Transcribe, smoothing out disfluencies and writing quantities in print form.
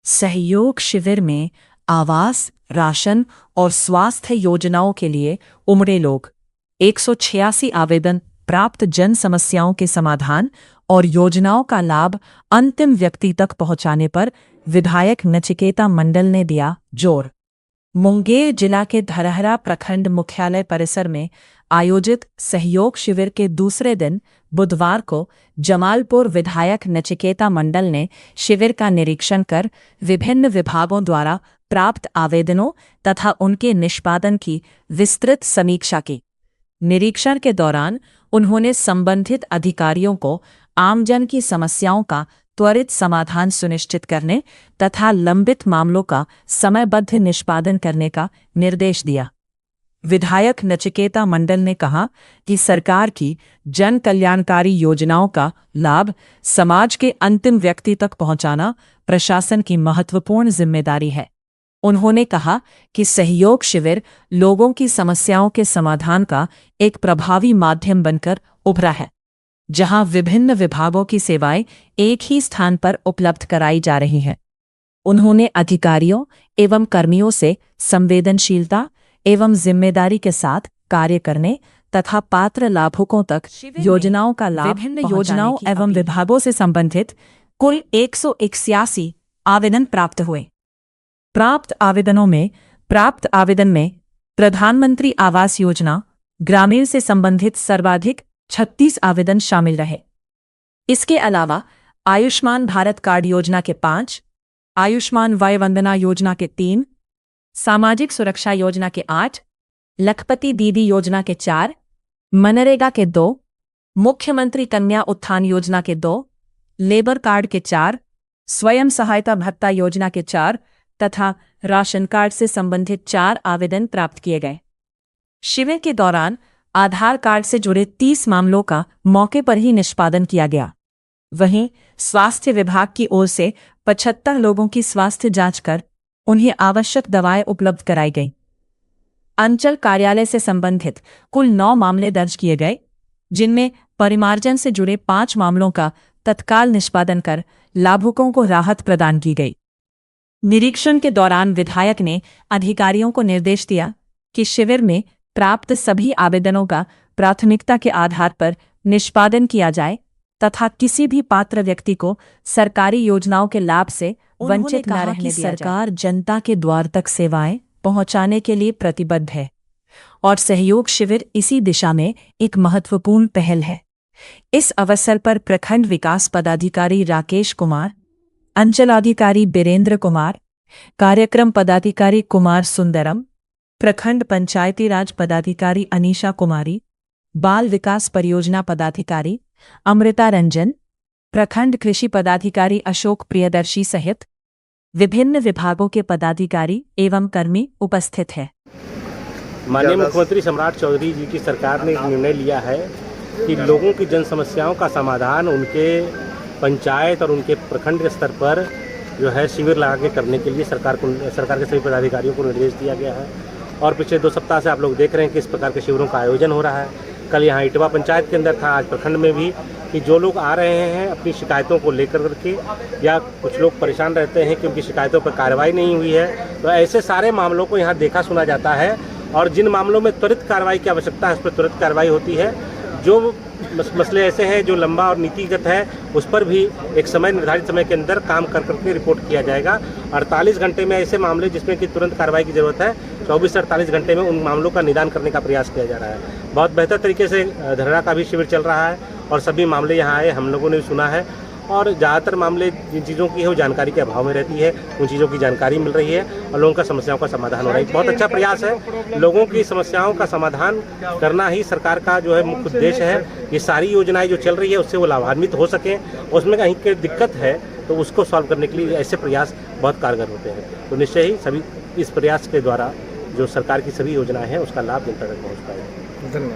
सहयोग शिविर में आवास, राशन और स्वास्थ्य योजनाओं के लिए उमड़े लोग। 186 आवेदन प्राप्त जन समस्याओं के समाधान और योजनाओं का लाभ अंतिम व्यक्ति तक पहुंचाने पर विधायक नचिकेता मंडल ने दिया जोर। मुंगेर जिला के धरहरा प्रखंड मुख्यालय परिसर में आयोजित सहयोग शिविर के दूसरे दिन बुधवार को जमालपुर विधायक नचिकेता मंडल ने शिविर का निरीक्षण कर विभिन्न विभागों द्वारा प्राप्त आवेदनों तथा उनके निष्पादन की विस्तृत समीक्षा की। निरीक्षण के दौरान उन्होंने संबंधित अधिकारियों को आमजन की समस्याओं का त्वरित समाधान सुनिश्चित करने तथा लंबित मामलों का समयबद्ध निष्पादन करने का निर्देश दिया। विधायक नचिकेता मंडल ने कहा कि सरकार की जन कल्याणकारी योजनाओं का लाभ समाज के अंतिम व्यक्ति तक पहुंचाना प्रशासन की महत्वपूर्ण जिम्मेदारी है। उन्होंने कहा कि सहयोग शिविर लोगों की समस्याओं के समाधान का एक प्रभावी माध्यम बनकर उभरा है, जहां विभिन्न विभागों की सेवाएं एक ही स्थान पर उपलब्ध कराई जा रही हैं। उन्होंने अधिकारियों एवं कर्मियों से संवेदनशीलता एवं जिम्मेदारी के साथ कार्य करने तथा पात्र लाभुकों तक योजनाओं का लाभ विभिन्न योजनाओं एवं विभागों से संबंधित कुल 181 आवेदन प्राप्त हुए। प्राप्त आवेदन में प्रधानमंत्री आवास योजना ग्रामीण से संबंधित सर्वाधिक 36 आवेदन शामिल रहे। इसके अलावा आयुष्मान भारत कार्ड योजना के 5, आयुष्मान वय वंदना योजना के 3, सामाजिक सुरक्षा योजना के 8, लखपति दीदी योजना के 4, मनरेगा के 2, मुख्यमंत्री कन्या उत्थान योजना के 2, लेबर कार्ड के 4, स्वयं सहायता भत्ता योजना के 4 तथा राशन कार्ड से संबंधित 4 आवेदन प्राप्त किए गए। शिविर के दौरान आधार कार्ड से जुड़े 30 मामलों का मौके पर ही निष्पादन किया गया। वहीं स्वास्थ्य विभाग की ओर से 75 लोगों की स्वास्थ्य जांच कर उन्हें आवश्यक दवाएं उपलब्ध कराई गईं। अंचल कार्यालय से संबंधित कुल 9 मामले दर्ज किए गए, जिनमें परिमार्जन से जुड़े 5 मामलों का तत्काल निष्पादन कर लाभुकों को राहत प्रदान की गई। निरीक्षण के दौरान विधायक ने अधिकारियों को निर्देश दिया कि शिविर में प्राप्त सभी आवेदनों का प्राथमिकता के आधार पर निष्पादन किया जाए तथा किसी भी पात्र व्यक्ति को सरकारी योजनाओं के लाभ से वंचित न रहने दिया जाए। सरकार जनता के द्वार तक सेवाएं पहुंचाने के लिए प्रतिबद्ध है और सहयोग शिविर इसी दिशा में एक महत्वपूर्ण पहल है। इस अवसर पर प्रखंड विकास पदाधिकारी राकेश कुमार, अंचलाधिकारी बीरेंद्र कुमार, कार्यक्रम पदाधिकारी कुमार सुंदरम, प्रखंड पंचायती राज पदाधिकारी अनीशा कुमारी, बाल विकास परियोजना पदाधिकारी अमृता रंजन, प्रखंड कृषि पदाधिकारी अशोक प्रियदर्शी सहित विभिन्न विभागों के पदाधिकारी एवं कर्मी उपस्थित हैं। माननीय मुख्यमंत्री सम्राट चौधरी जी की सरकार ने निर्णय लिया है कि लोगों की जन समस्याओं का समाधान उनके पंचायत और उनके प्रखंड स्तर पर जो है शिविर लगा के करने के लिए सरकार के सभी पदाधिकारियों को निर्देश दिया गया है। और पिछले 2 सप्ताह से आप लोग देख रहे हैं कि इस प्रकार के शिविरों का आयोजन हो रहा है। कल यहाँ इटवा पंचायत के अंदर था, आज प्रखंड में भी, कि जो लोग आ रहे हैं अपनी शिकायतों को लेकर के, या कुछ लोग परेशान रहते हैं कि उनकी शिकायतों पर कार्रवाई नहीं हुई है, तो ऐसे सारे मामलों को यहाँ देखा सुना जाता है और जिन मामलों में त्वरित कार्रवाई की आवश्यकता है उस पर त्वरित कार्रवाई होती है। जो मसले ऐसे हैं जो लंबा और नीतिगत है, उस पर भी एक निर्धारित समय के अंदर काम कर करके रिपोर्ट किया जाएगा। 48 घंटे में ऐसे मामले जिसमें कि तुरंत कार्रवाई की जरूरत है, 24 से 48 घंटे में उन मामलों का निदान करने का प्रयास किया जा रहा है। बहुत बेहतर तरीके से धरहरा का भी शिविर चल रहा है और सभी मामले यहाँ आए, हम लोगों ने भी सुना है। और ज़्यादातर मामले जिन चीज़ों की है वो जानकारी के अभाव में रहती है, उन चीज़ों की जानकारी मिल रही है और लोगों का समस्याओं का समाधान हो रहा है। बहुत अच्छा प्रयास है। लोगों की समस्याओं का समाधान करना ही सरकार का जो है मुख्य उद्देश्य है। ये सारी योजनाएं जो चल रही है उससे वो लाभान्वित हो सकें, उसमें कहीं की दिक्कत है तो उसको सॉल्व करने के लिए ऐसे प्रयास बहुत कारगर होते हैं। तो निश्चय ही सभी इस प्रयास के द्वारा जो सरकार की सभी योजनाएँ हैं उसका लाभ जनता तक पहुँच पाएगा। धन्यवाद।